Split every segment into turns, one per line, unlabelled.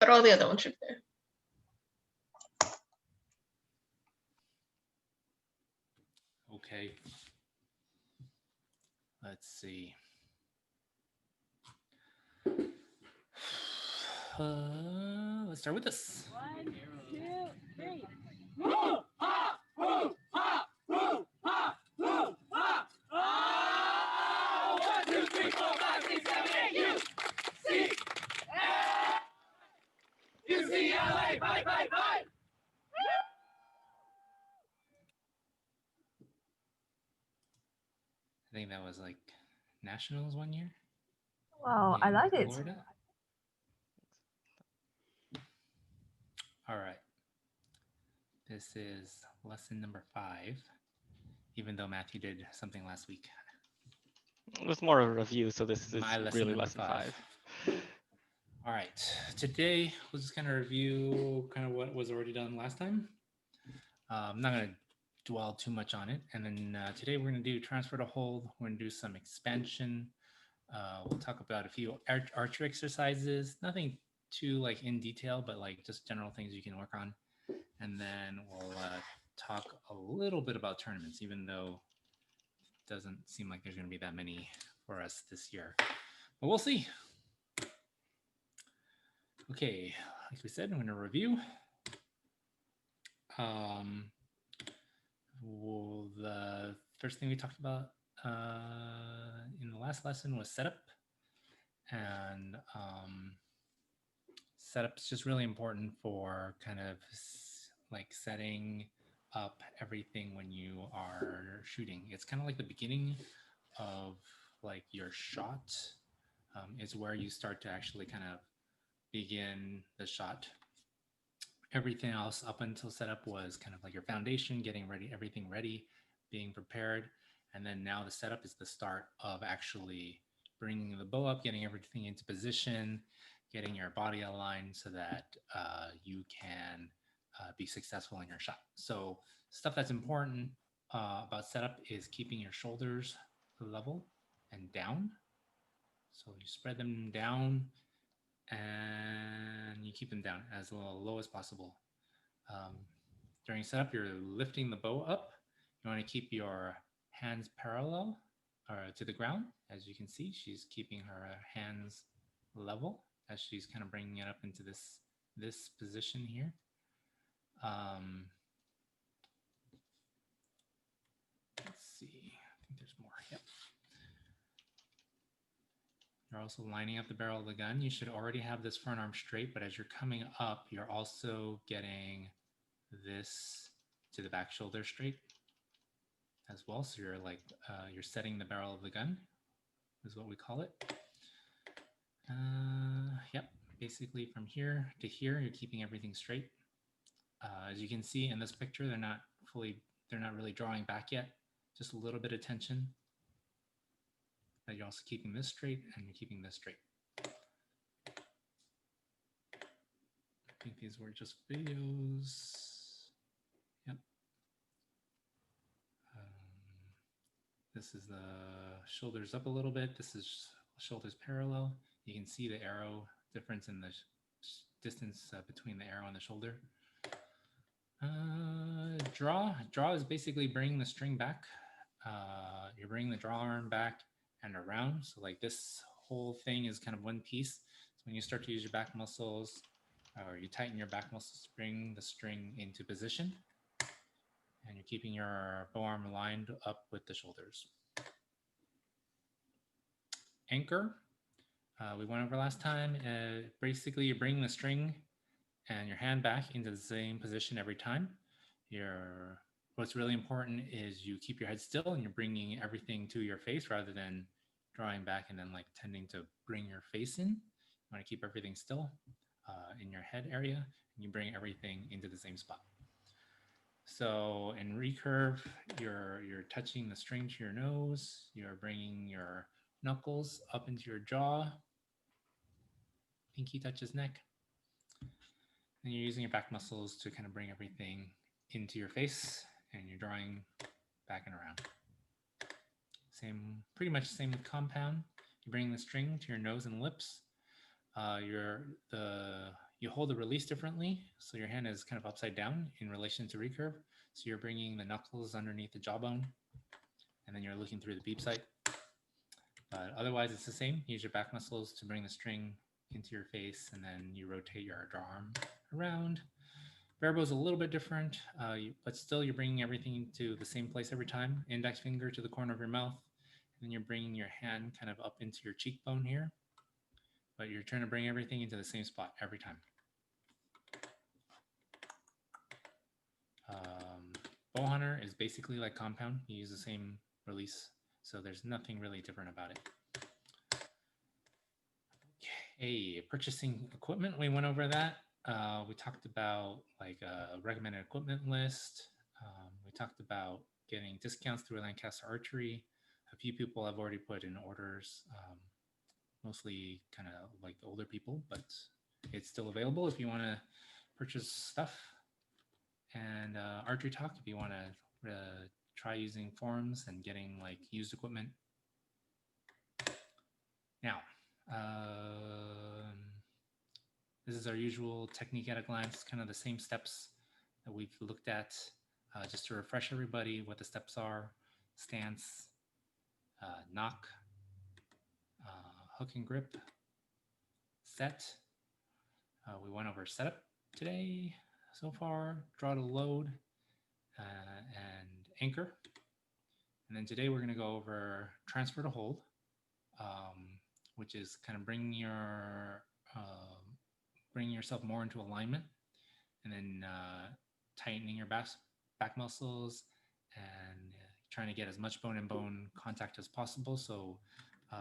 but all the other ones should be.
Okay. Let's see. Let's start with this.
1, 2, 3.
I think that was like nationals one year.
Wow, I like it.
Florida. All right. This is lesson number 5, even though Matthew did something last week.
It was more of a review, so this is
My lesson
really
number
lesson 5.
All right. Today, we'll just kind of review kind of what was already done last time. I'm not going to dwell too much on it. And then today we're going to do transfer to hold. We're going to do some expansion. We'll talk about a few archery exercises. Nothing too like in detail, but like just general things you can work on. And then we'll talk a little bit about tournaments, even though it doesn't seem like there's going to be that many for us this year. But we'll see. Okay, like we said, I'm going to review. Well, the first thing we talked about in the last lesson was setup. And setup is just really important for kind of like setting up everything when you are shooting. It's kind of like the beginning of like your shot is where you start to actually kind of begin the shot. Everything else up until setup was kind of like your foundation, getting ready, everything ready, being prepared. And then now the setup is the start of actually bringing the bow up, getting everything into position, getting your body aligned so that you can be successful in your shot. So stuff that's important about setup is keeping your shoulders level and down. So you spread them down and you keep them down as low as possible. During setup, you're lifting the bow up. You want to keep your hands parallel to the ground. As you can see, she's keeping her hands level as she's kind of bringing it up into this position here. Let's see, I think there's more. Yep. You're also lining up the barrel of the gun. You should already have this front arm straight, but as you're coming up, you're also getting this to the back shoulder straight as well. So you're like, you're setting the barrel of the gun is what we call it. Yep, basically from here to here, you're keeping everything straight. As you can see in this picture, they're not really drawing back yet, just a little bit of tension. But you're also keeping this straight and you're keeping this straight. I think these were just videos. Yep. This is the shoulders up a little bit. This is shoulders parallel. You can see the arrow difference in the distance between the arrow and the shoulder. Draw is basically bringing the string back. You're bringing the draw arm back and around. So like this whole thing is kind of one piece. So when you start to use your back muscles or you tighten your back muscles to bring the string into position, and you're keeping your bow arm lined up with the shoulders. Anchor, we went over last time. Basically, you're bringing the string and your hand back into the same position every time. What's really important is you keep your head still and you're bringing everything to your face rather than drawing back and then like tending to bring your face in. You want to keep everything still in your head area and you bring everything into the same spot. So in recurve, you're touching the string to your nose, you're bringing your knuckles up into your jaw, pinky touches neck, and you're using your back muscles to kind of bring everything into your face, and you're drawing back and around. Pretty much same with compound. You bring the string to your nose and lips. You hold the release differently, so your hand is kind of upside down in relation to recurve. So you're bringing the knuckles underneath the jawbone, and then you're looking through the beep sight. But otherwise, it's the same. Use your back muscles to bring the string into your face, and then you rotate your arm around. Barebow is a little bit different, but still you're bringing everything to the same place every time. Index finger to the corner of your mouth, and then you're bringing your hand kind of up into your cheekbone here. But you're trying to bring everything into the same spot every time. Bow hunter is basically like compound. You use the same release, so there's nothing really different about it. Okay, purchasing equipment, we went over that. We talked about like a recommended equipment list. We talked about getting discounts through Lancaster Archery. A few people have already put in orders, mostly kind of like the older people, but it's still available if you want to purchase stuff. And Archery Talk if you want to try using forums and getting like used equipment. Now, this is our usual technique at a glance, kind of the same steps that we've looked at. Just to refresh everybody what the steps are: stance, knock, hook and grip, set. We went over setup today so far, draw to load, and anchor. And then today we're going to go over transfer to hold, which is kind of bringing yourself more into alignment, and then tightening your back muscles and trying to get as much bone-in-bone contact as possible. So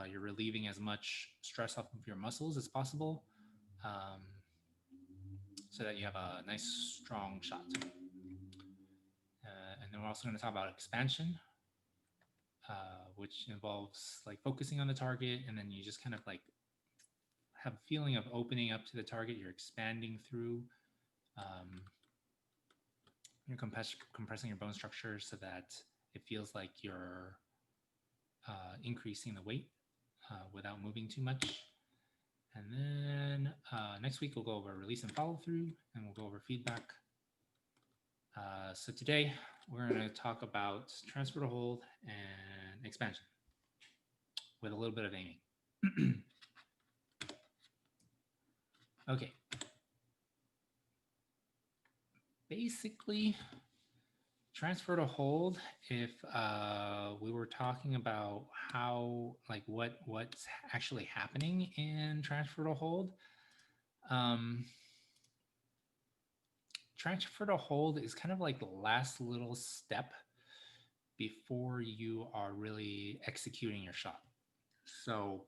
you're relieving as much stress off of your muscles as possible, so that you have a nice strong shot. And then we're also going to talk about expansion, which involves like focusing on the target, and then you just kind of like have a feeling of opening up to the target. You're expanding through. You're compressing your bone structure so that it feels like you're increasing the weight without moving too much. And then next week we'll go over release and follow through, and we'll go over feedback. So today we're going to talk about transfer to hold and expansion with a little bit of aiming. Okay. Basically, transfer to hold, if we were talking about how, like what's actually happening in transfer to hold, transfer to hold is kind of like the last little step before you are really executing your shot. So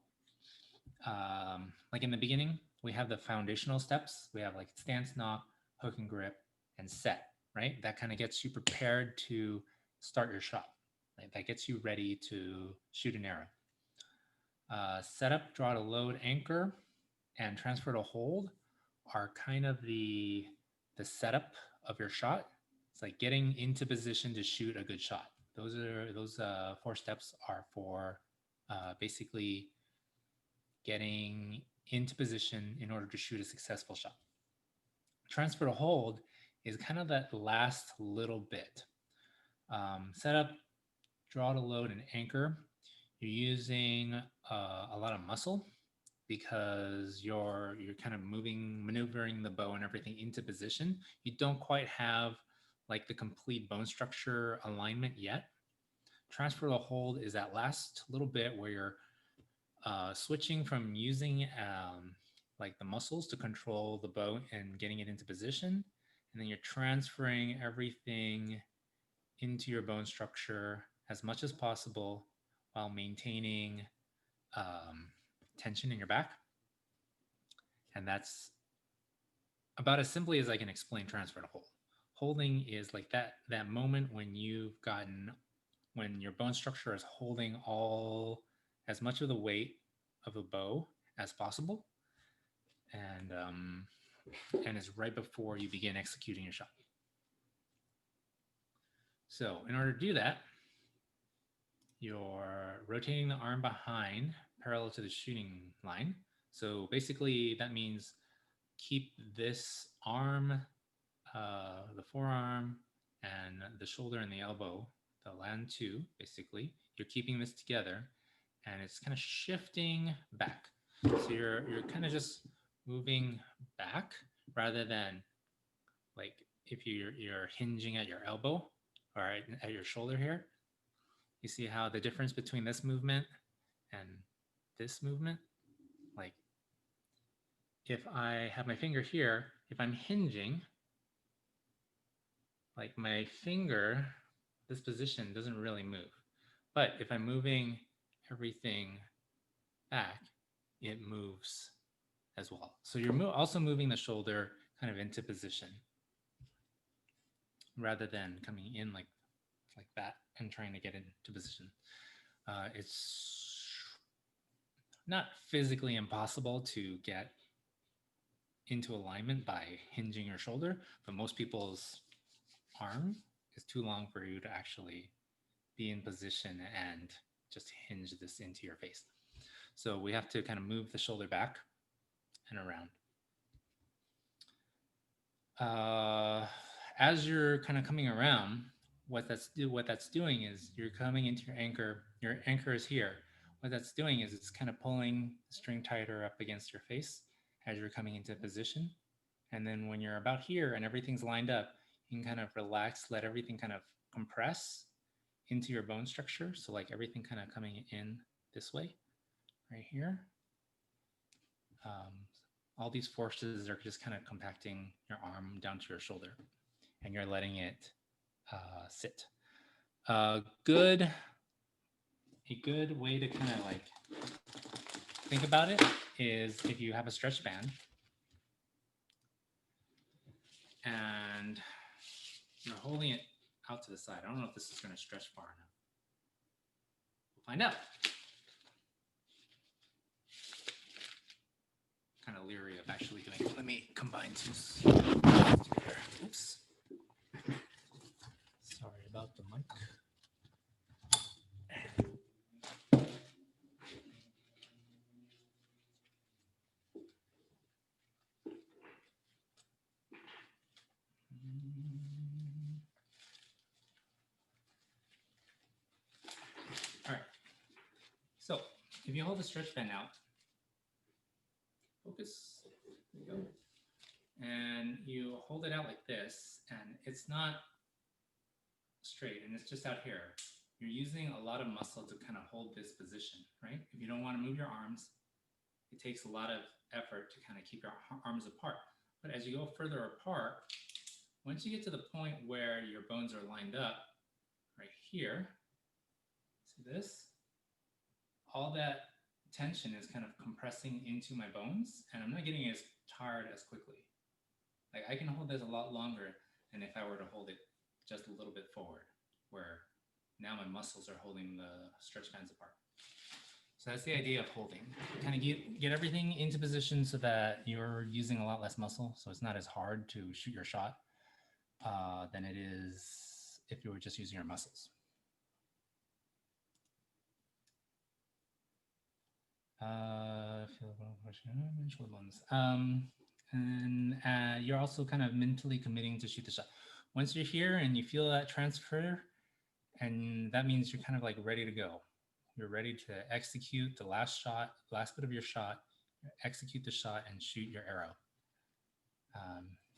like in the beginning, we have the foundational steps. We have like stance, knock, hook and grip, and set, right? That kind of gets you prepared to start your shot. Right? That gets you ready to shoot an arrow. Setup, draw to load, anchor, and transfer to hold are kind of the setup of your shot. It's like getting into position to shoot a good shot. Those 4 steps are for basically getting into position in order to shoot a successful shot. Transfer to hold is kind of that last little bit. Setup, draw to load, and anchor. You're using a lot of muscle because you're kind of maneuvering the bow and everything into position. You don't quite have like the complete bone structure alignment yet. Transfer to hold is that last little bit where you're switching from using like the muscles to control the bow and getting it into position, and then you're transferring everything into your bone structure as much as possible while maintaining tension in your back. And that's about as simply as I can explain transfer to hold. Holding is like that moment when your bone structure is holding as much of the weight of a bow as possible, and is right before you begin executing your shot. So in order to do that, you're rotating the arm behind parallel to the shooting line. So basically that means keep this arm, the forearm, and the shoulder and the elbow, the land two, basically. You're keeping this together, and it's kind of shifting back. So you're kind of just moving back rather than like if you're hinging at your elbow or at your shoulder here. You see how the difference between this movement and this movement? Like if I have my finger here, if I'm hinging, like my finger, this position doesn't really move. But if I'm moving everything back, it moves as well. So you're also moving the shoulder kind of into position rather than coming in like that and trying to get into position. It's not physically impossible to get into alignment by hinging your shoulder, but most people's arm is too long for you to actually be in position and just hinge this into your face. So we have to kind of move the shoulder back and around. As you're kind of coming around, what that's doing is you're coming into your anchor. Your anchor is here. What that's doing is it's kind of pulling the string tighter up against your face as you're coming into position. And then when you're about here and everything's lined up, you can kind of relax, let everything kind of compress into your bone structure. So like everything kind of coming in this way, right here. All these forces are just kind of compacting your arm down to your shoulder, and you're letting it sit. A good way to kind of like think about it is if you have a stretch band and you're holding it out to the side. I don't know if this is going to stretch far enough. We'll find out. Kind of leery of actually doing it. Let me combine two together. Oops. Sorry about the mic. All right. So if you hold the stretch band out, focus, there you go. And you hold it out like this, and it's not straight, and it's just out here. You're using a lot of muscle to kind of hold this position, right? If you don't want to move your arms, it takes a lot of effort to kind of keep your arms apart. But as you go further apart, once you get to the point where your bones are lined up, right here, see this? All that tension is kind of compressing into my bones, and I'm not getting as tired as quickly. Like I can hold this a lot longer than if I were to hold it just a little bit forward, where now my muscles are holding the stretch bands apart. So that's the idea of holding. Kind of get everything into position so that you're using a lot less muscle, so it's not as hard to shoot your shot than it is if you were just using your muscles. And you're also kind of mentally committing to shoot the shot. Once you're here and you feel that transfer, and that means you're kind of like ready to go. You're ready to execute the last shot, last bit of your shot, execute the shot and shoot your arrow.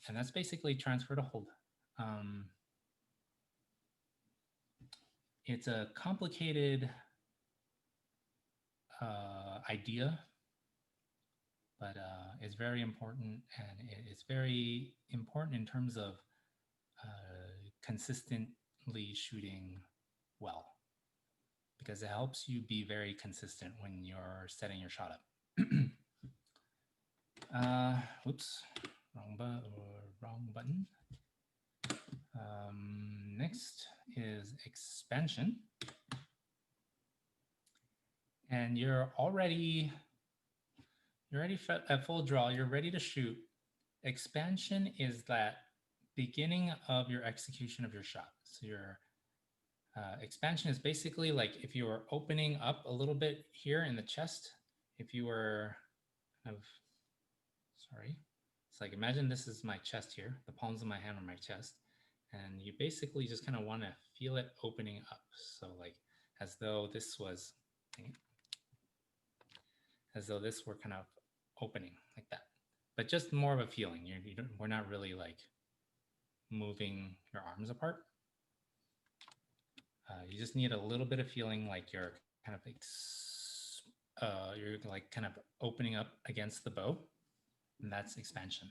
And that's basically transfer to hold. It's a complicated idea, but it's very important, and it's very important in terms of consistently shooting well, because it helps you be very consistent when you're setting your shot up. Whoops, wrong button. Next is expansion. And you're already at full draw, you're ready to shoot. Expansion is that beginning of your execution of your shot. So your expansion is basically like if you were opening up a little bit here in the chest, if you were kind of, sorry, It's like, imagine this is my chest here. The palms of my hand are my chest. And you basically just kind of want to feel it opening up. So like, as though this was, as though this were kind of opening like that. But just more of a feeling. We're not really like moving your arms apart. You just need a little bit of feeling like you're kind of like, you're like kind of opening up against the bow, and that's expansion.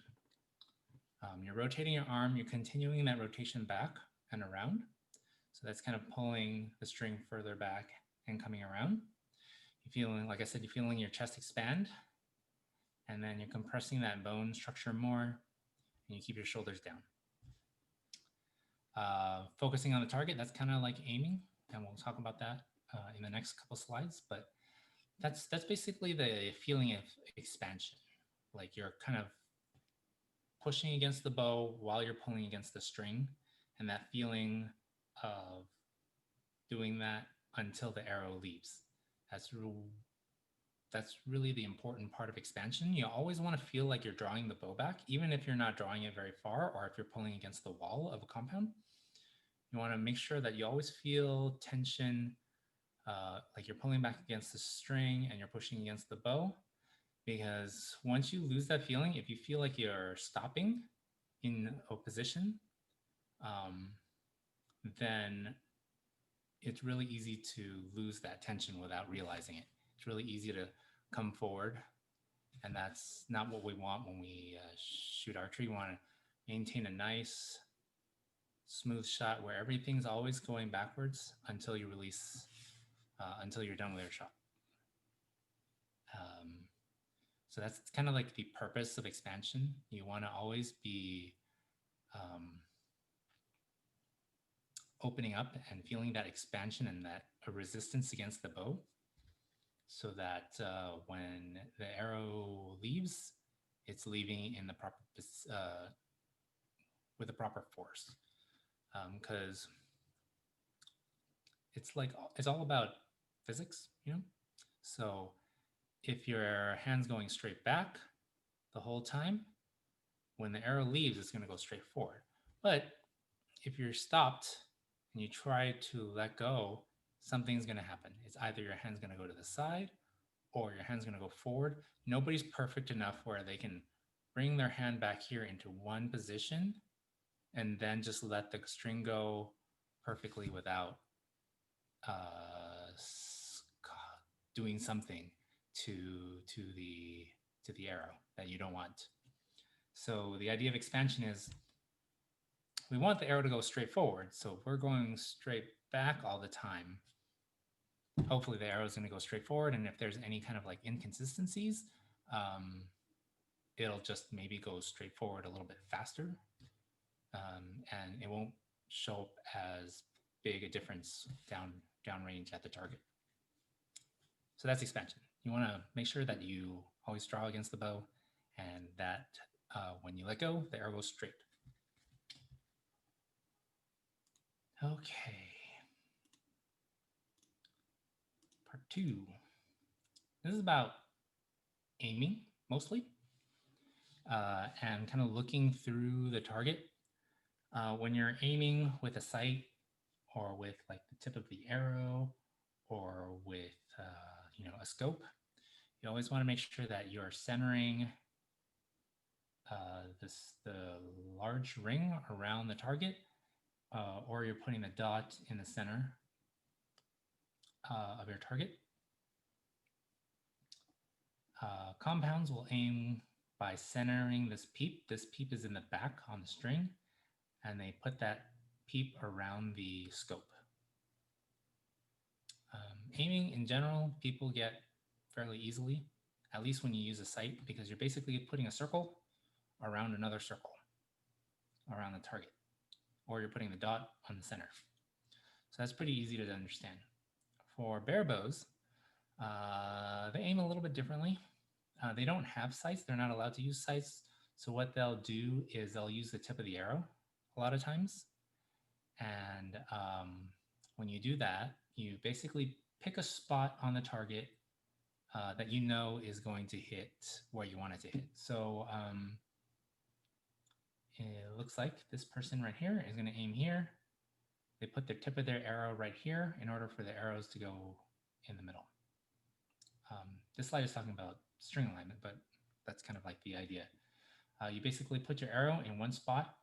You're rotating your arm, you're continuing that rotation back and around. So that's kind of pulling the string further back and coming around. You're feeling, like I said, you're feeling your chest expand, and then you're compressing that bone structure more, and you keep your shoulders down. Focusing on the target, that's kind of like aiming, and we'll talk about that in the next couple slides, but that's basically the feeling of expansion. Like you're kind of pushing against the bow while you're pulling against the string, and that feeling of doing that until the arrow leaves. That's really the important part of expansion. You always want to feel like you're drawing the bow back, even if you're not drawing it very far, or if you're pulling against the wall of a compound. You want to make sure that you always feel tension, like you're pulling back against the string and you're pushing against the bow. Because once you lose that feeling, if you feel like you're stopping in a position, then it's really easy to lose that tension without realizing it. It's really easy to come forward, and that's not what we want when we shoot archery. We want to maintain a nice, smooth shot where everything's always going backwards until you release, until you're done with your shot. So that's kind of like the purpose of expansion. You want to always be opening up and feeling that expansion and that resistance against the bow, so that when the arrow leaves, it's leaving in the proper with the proper force. Because it's all about physics, you know. So if your hand's going straight back the whole time, when the arrow leaves, it's going to go straight forward. But if you're stopped and you try to let go, something's going to happen. It's either your hand's going to go to the side or your hand's going to go forward. Nobody's perfect enough where they can bring their hand back here into one position and then just let the string go perfectly without doing something to the arrow that you don't want. So the idea of expansion is we want the arrow to go straight forward. So if we're going straight back all the time, hopefully the arrow is going to go straight forward. And if there's any kind of like inconsistencies, it'll just maybe go straight forward a little bit faster. And it won't show up as big a difference downrange at the target. So that's expansion. You want to make sure that you always draw against the bow, and that when you let go, the arrow goes straight. Okay. Part 2. This is about aiming mostly, and kind of looking through the target. When you're aiming with a sight, or with like the tip of the arrow, or with a scope, you always want to make sure that you're centering the large ring around the target, or you're putting the dot in the center of your target. Compounds will aim by centering this peep. This peep is in the back on the string, and they put that peep around the scope. Aiming in general, people get fairly easily, at least when you use a sight, because you're basically putting a circle around another circle around the target, or you're putting the dot on the center. So that's pretty easy to understand. For bare bows, they aim a little bit differently. They don't have sights. They're not allowed to use sights. So what they'll do is they'll use the tip of the arrow a lot of times. And when you do that, you basically pick a spot on the target that you know is going to hit where you want it to hit. So looks like this person right here is going to aim here. They put their tip of their arrow right here in order for the arrows to go in the middle. This slide is talking about string alignment, but that's kind of like the idea. You basically put your arrow in one spot,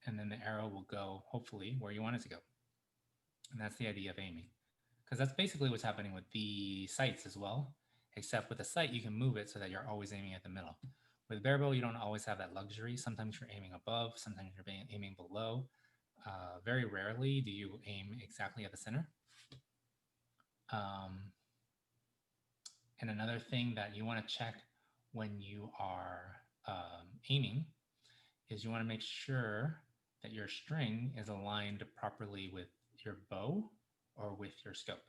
and then the arrow will go, hopefully, where you want it to go. And that's the idea of aiming. Because that's basically what's happening with the sights as well, except with a sight, you can move it so that you're always aiming at the middle. With barebow, you don't always have that luxury. Sometimes you're aiming above, sometimes you're aiming below. Very rarely do you aim exactly at the center. And another thing that you want to check when you are aiming is you want to make sure that your string is aligned properly with your bow or with your scope.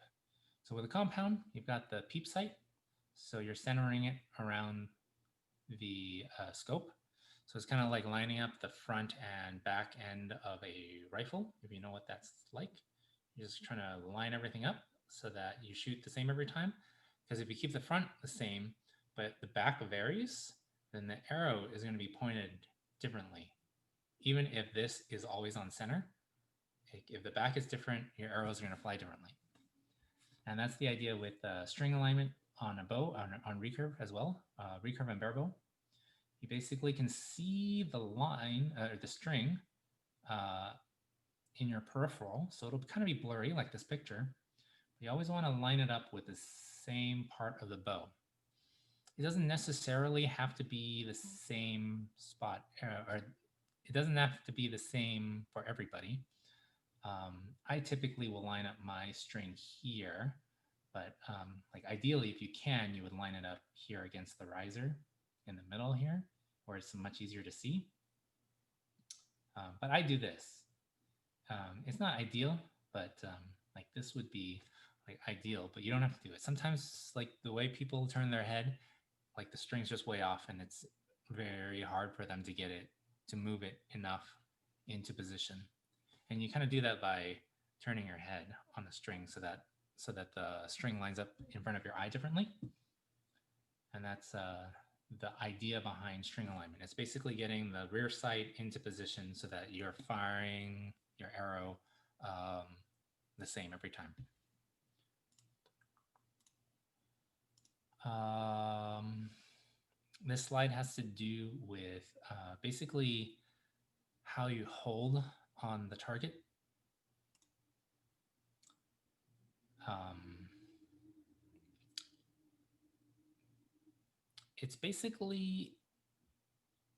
So with a compound, you've got the peep sight. So you're centering it around the scope. So it's kind of like lining up the front and back end of a rifle, if you know what that's like. You're just trying to line everything up so that you shoot the same every time. Because if you keep the front the same, but the back varies, then the arrow is going to be pointed differently. Even if this is always on center, if the back is different, your arrows are going to fly differently. And that's the idea with string alignment on a bow, on recurve as well, recurve and barebow. You basically can see the line, or the string, in your peripheral, so it'll kind of be blurry like this picture. You always want to line it up with the same part of the bow. It doesn't necessarily have to be the same spot, or it doesn't have to be the same for everybody. I typically will line up my string here, but like ideally, if you can, you would line it up here against the riser in the middle here, where it's much easier to see. But I do this. It's not ideal, but like this would be like ideal, but you don't have to do it. Sometimes like the way people turn their head, like the string's just way off and it's very hard for them to get it, to move it enough into position. And you kind of do that by turning your head on the string so that the string lines up in front of your eye differently. And that's the idea behind string alignment. It's basically getting the rear sight into position so that you're firing your arrow the same every time. This slide has to do with basically how you hold on the target. It's basically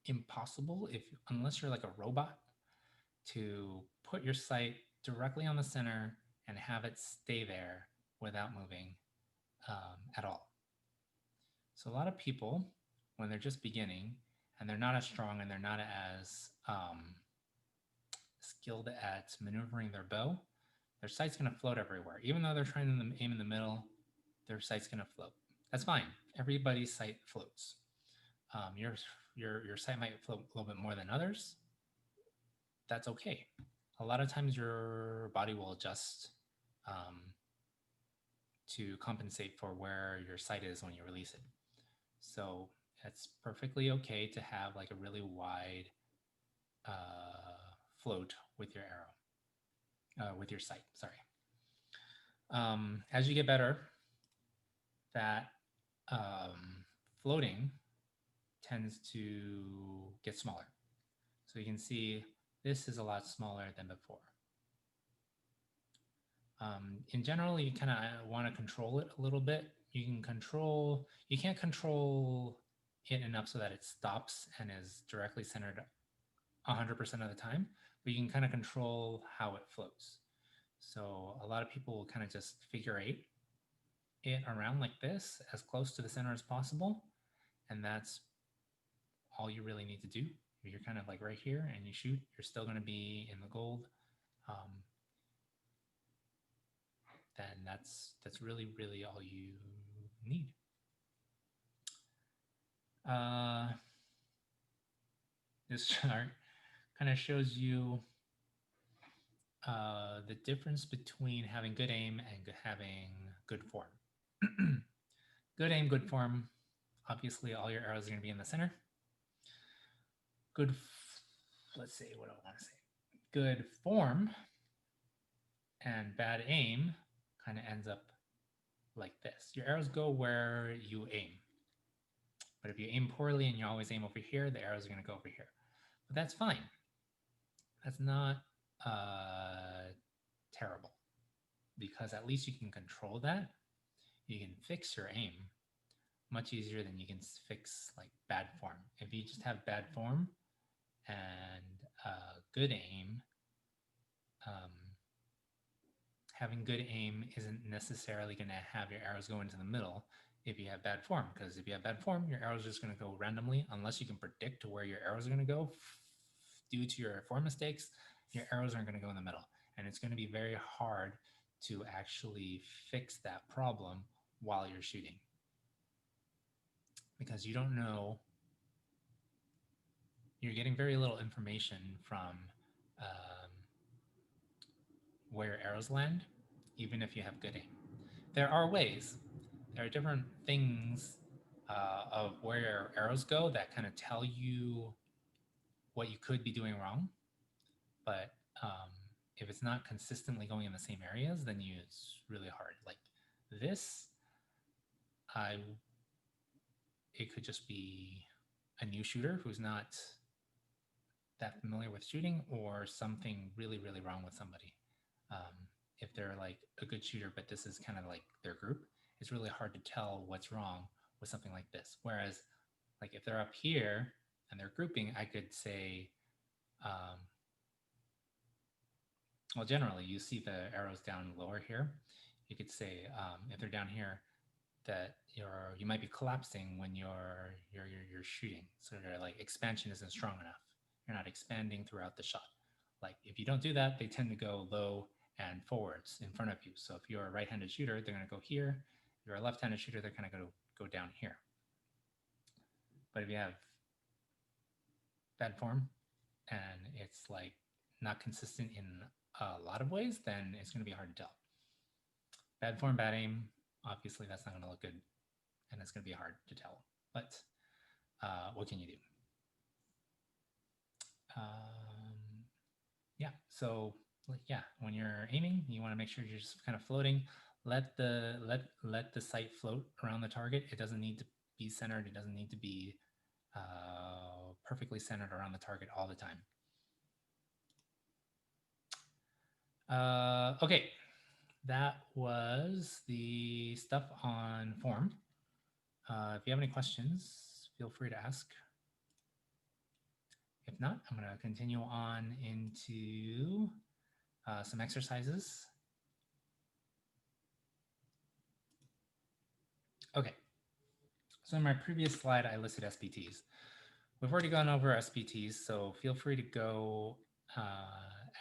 impossible unless you're like a robot to put your sight directly on the center and have it stay there without moving at all. So a lot of people, when they're just beginning and they're not as strong and they're not as skilled at maneuvering their bow, their sight's going to float everywhere. Even though they're trying to aim in the middle, their sight's going to float. That's fine. Everybody's sight floats. Your sight might float a little bit more than others. That's okay. A lot of times your body will adjust to compensate for where your sight is when you release it. So it's perfectly okay to have like a really wide float with your arrow, with your sight, sorry. As you get better, that floating tends to get smaller. So you can see this is a lot smaller than before. In general, you kind of want to control it a little bit. You can't control it enough so that it stops and is directly centered 100% of the time, but you can kind of control how it floats. So a lot of people will kind of just figure eight it around like this, as close to the center as possible. And that's all you really need to do. If you're kind of like right here and you shoot, you're still going to be in the gold. Then that's really, really all you need. This chart kind of shows you the difference between having good aim and having good form. Good aim, good form. Obviously, all your arrows are going to be in the center. Good let's see, what do I want to say? Good form and bad aim kind of ends up like this. Your arrows go where you aim. But if you aim poorly and you always aim over here, the arrows are going to go over here. But that's fine. That's not terrible, because at least you can control that. You can fix your aim much easier than you can fix like bad form. If you just have bad form and good aim, having good aim isn't necessarily going to have your arrows go into the middle if you have bad form, because if you have bad form, your arrows are just going to go randomly unless you can predict where your arrows are going to go due to your form mistakes. Your arrows aren't going to go in the middle, and it's going to be very hard to actually fix that problem while you're shooting, because you don't know, you're getting very little information from where your arrows land, even if you have good aim. There are ways, there are different things of where your arrows go that kind of tell you what you could be doing wrong. But if it's not consistently going in the same areas, then it's really hard. Like this, it could just be a new shooter who's not that familiar with shooting, or something really, really wrong with somebody. If they're like a good shooter, but this is kind of like their group, it's really hard to tell what's wrong with something like this. Whereas like if they're up here and they're grouping, I could say, well, generally you see the arrows down lower here. You could say if they're down here, that you might be collapsing when you're shooting. So your like expansion isn't strong enough. You're not expanding throughout the shot. Like if you don't do that, they tend to go low and forwards in front of you. So if you're a right-handed shooter, they're going to go here. If you're a left-handed shooter, they're kind of going to go down here. But if you have bad form and it's like not consistent in a lot of ways, then it's going to be hard to tell. Bad form, bad aim, obviously that's not going to look good, and it's going to be hard to tell. But what can you do? Yeah, so yeah, when you're aiming, you want to make sure you're just kind of floating. Let the sight float around the target. It doesn't need to be centered. It doesn't need to be perfectly centered around the target all the time. Okay, that was the stuff on form. If you have any questions, feel free to ask. If not, I'm going to continue on into some exercises. Okay, so in my previous slide, I listed SPTs. We've already gone over SPTs, so feel free to go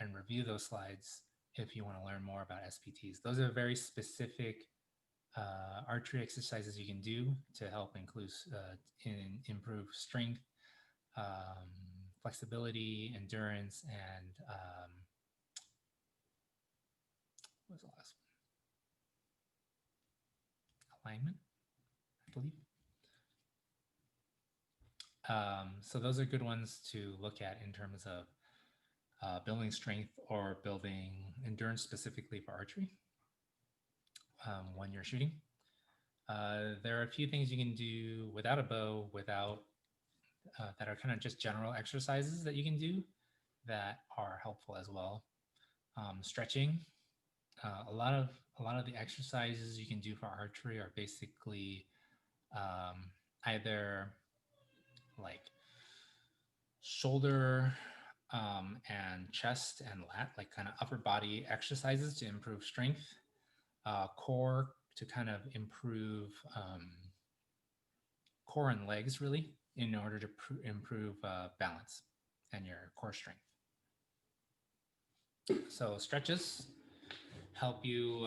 and review those slides if you want to learn more about SPTs. Those are very specific archery exercises you can do to help improve strength, flexibility, endurance, and what was the last one? Alignment, I believe. So those are good ones to look at in terms of building strength or building endurance specifically for archery when you're shooting. There are a few things you can do without a bow, that are kind of just general exercises that you can do that are helpful as well. Stretching. A lot of the exercises you can do for archery are basically either like shoulder and chest and lat, like kind of upper body exercises to improve strength, core to kind of improve core and legs, really, in order to improve balance and your core strength. So stretches help you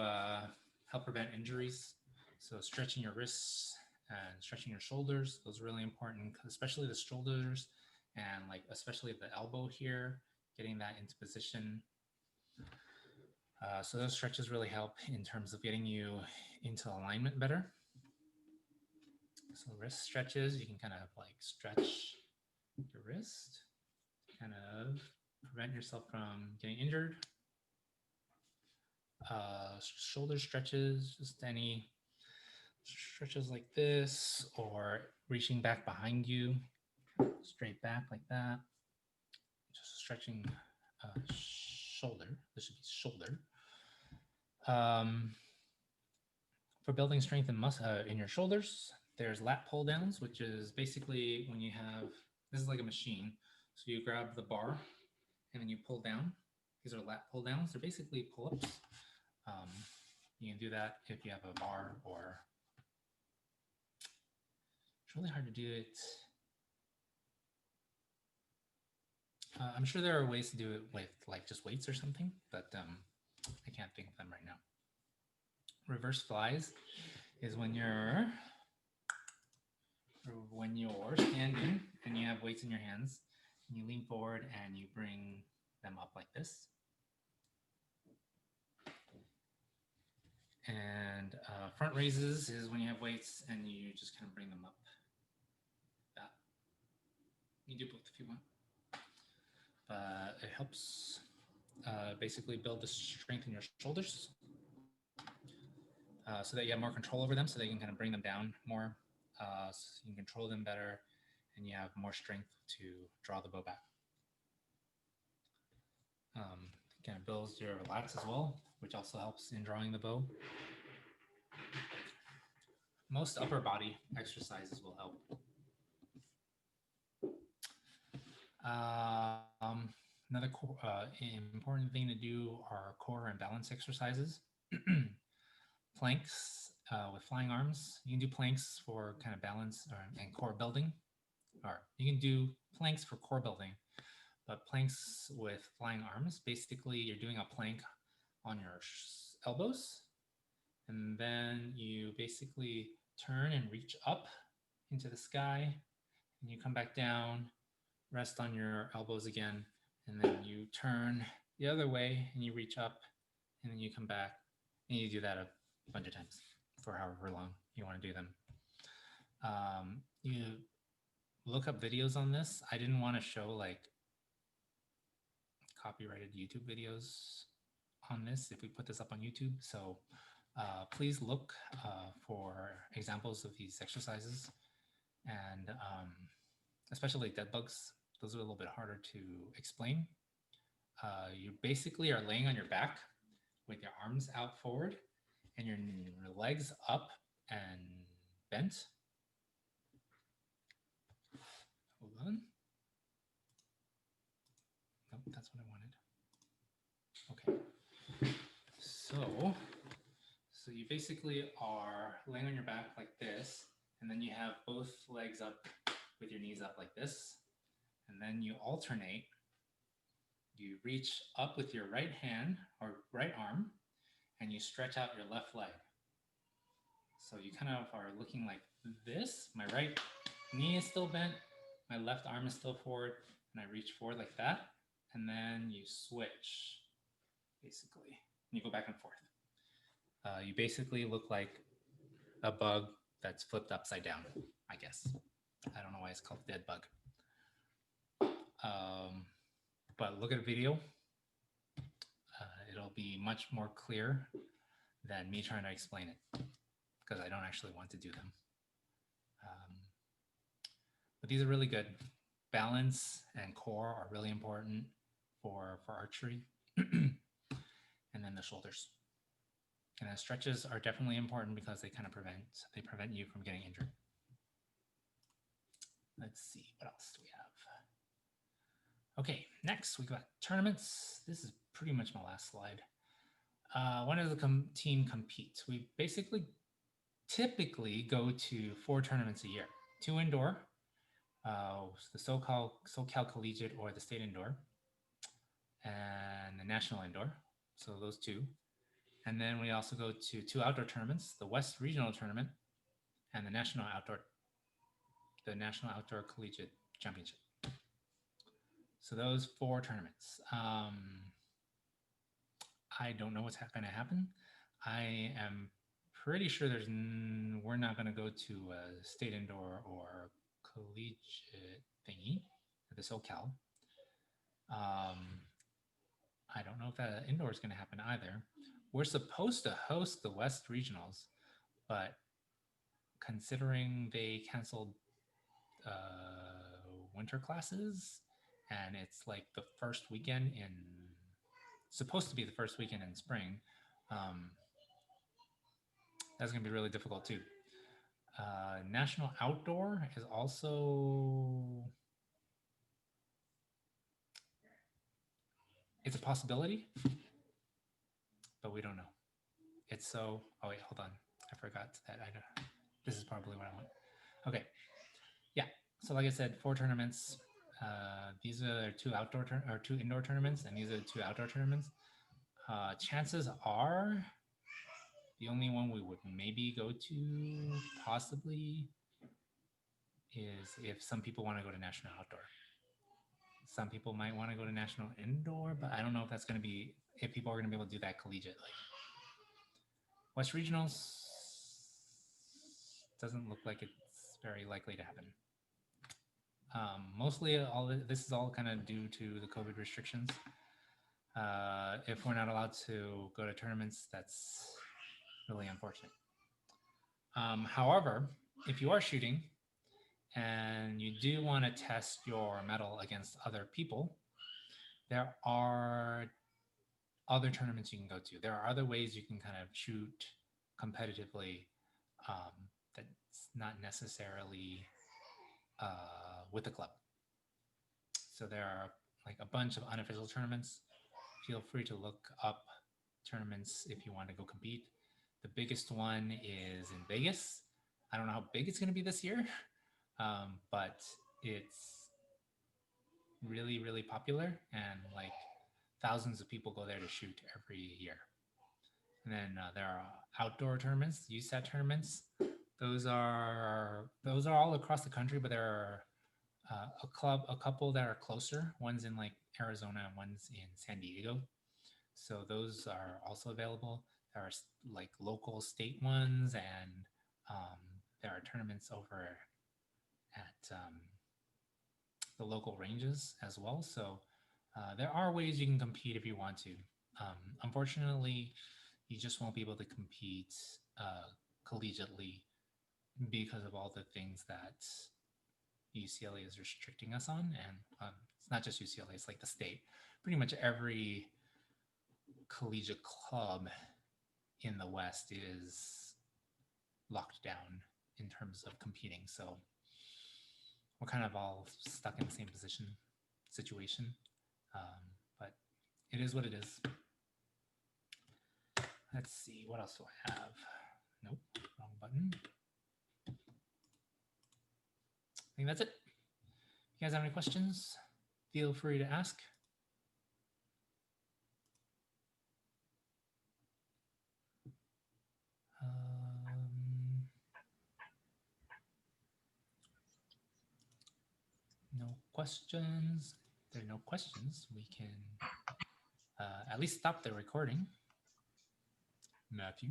help prevent injuries. So stretching your wrists and stretching your shoulders, those are really important, especially the shoulders and like especially the elbow here, getting that into position. So those stretches really help in terms of getting you into alignment better. So wrist stretches, you can kind of like stretch your wrist kind of prevent yourself from getting injured. Shoulder stretches, just any stretches like this, or reaching back behind you, straight back like that. Just stretching shoulder. This should be shoulder. For building strength in your shoulders, there's lat pull downs, which is basically when you have, this is like a machine. So you grab the bar and then you pull down. These are lat pull downs. They're basically pull-ups. You can do that if you have a bar, or it's really hard to do it. I'm sure there are ways to do it with like just weights or something, but I can't think of them right now. Reverse flies is when you're standing and you have weights in your hands and you lean forward and you bring them up like this. And front raises is when you have weights and you just kind of bring them up. That. You do both if you want. But it helps basically build the strength in your shoulders so that you have more control over them, so that you can kind of bring them down more, so you can control them better, and you have more strength to draw the bow back. Kind of builds your lats as well, which also helps in drawing the bow. Most upper body exercises will help. Another important thing to do are core and balance exercises. Planks with flying arms. You can do planks for kind of balance and core building, or you can do planks for core building, but planks with flying arms, basically you're doing a plank on your elbows, and then you basically turn and reach up into the sky, and you come back down, rest on your elbows again, and then you turn the other way and you reach up, and then you come back, and you do that a bunch of times for however long you want to do them. You look up videos on this. I didn't want to show like copyrighted YouTube videos on this if we put this up on YouTube. So please look for examples of these exercises, and especially dead bugs. Those are a little bit harder to explain. You basically are laying on your back with your arms out forward and your legs up and bent. Hold on. Nope, that's what I wanted. Okay. So you basically are laying on your back like this, and then you have both legs up with your knees up like this, and then you alternate. You reach up with your right hand or right arm, and you stretch out your left leg. So you kind of are looking like this. My right knee is still bent, my left arm is still forward, and I reach forward like that, and then you switch, basically, and you go back and forth. You basically look like a bug that's flipped upside down, I guess. I don't know why it's called dead bug. But look at a video. It'll be much more clear than me trying to explain it, because I don't actually want to do them. But these are really good. Balance and core are really important for archery. And then the shoulders. And then stretches are definitely important because they kind of prevent you from getting injured. Let's see, what else do we have? Okay, next we got tournaments. This is pretty much my last slide. When does the team compete? We basically typically go to 4 tournaments a year. 2 indoor, the SoCal Collegiate or the State Indoor, and the National Indoor. So those 2. And then we also go to 2 outdoor tournaments, the West Regional Tournament and the National Outdoor Collegiate Championship. So those 4 tournaments. I don't know what's going to happen. I am pretty sure we're not going to go to a State Indoor or collegiate thingy at the SoCal. I don't know if that indoor is going to happen either. We're supposed to host the West Regionals, but considering they canceled winter classes and it's like the first weekend in, supposed to be the first weekend in spring, that's going to be really difficult too. National Outdoor is also, it's a possibility, but we don't know. It's so, oh wait, hold on. I forgot that. This is probably what I want. Okay. Yeah. So like I said, 4 tournaments. These are 2 outdoor or 2 indoor tournaments, and these are 2 outdoor tournaments. Chances are the only one we would maybe go to possibly is if some people want to go to National Outdoor. Some people might want to go to National Indoor, but I don't know if that's going to be, if people are going to be able to do that collegiately. West Regionals doesn't look like it's very likely to happen. Mostly this is all kind of due to the COVID restrictions. If we're not allowed to go to tournaments, that's really unfortunate. However, if you are shooting and you do want to test your metal against other people, there are other tournaments you can go to. There are other ways you can kind of shoot competitively that's not necessarily with the club. So there are like a bunch of unofficial tournaments. Feel free to look up tournaments if you want to go compete. The biggest one is in Vegas. I don't know how big it's going to be this year, but it's really, really popular, and like thousands of people go there to shoot every year. And then there are outdoor tournaments, USAT tournaments. Those are all across the country, but there are a couple that are closer. One's in like Arizona and one's in San Diego. So those are also available. There are like local state ones, and there are tournaments over at the local ranges as well. So there are ways you can compete if you want to. Unfortunately, you just won't be able to compete collegiately because of all the things that UCLA is restricting us on. And it's not just UCLA, it's like the state. Pretty much every collegiate club in the West is locked down in terms of competing. So we're kind of all stuck in the same situation. But it is what it is. Let's see, what else do I have? Nope, wrong button. I think that's it. If you guys have any questions, feel free to ask. No questions. If there are no questions, we can at least stop the recording. Matthew.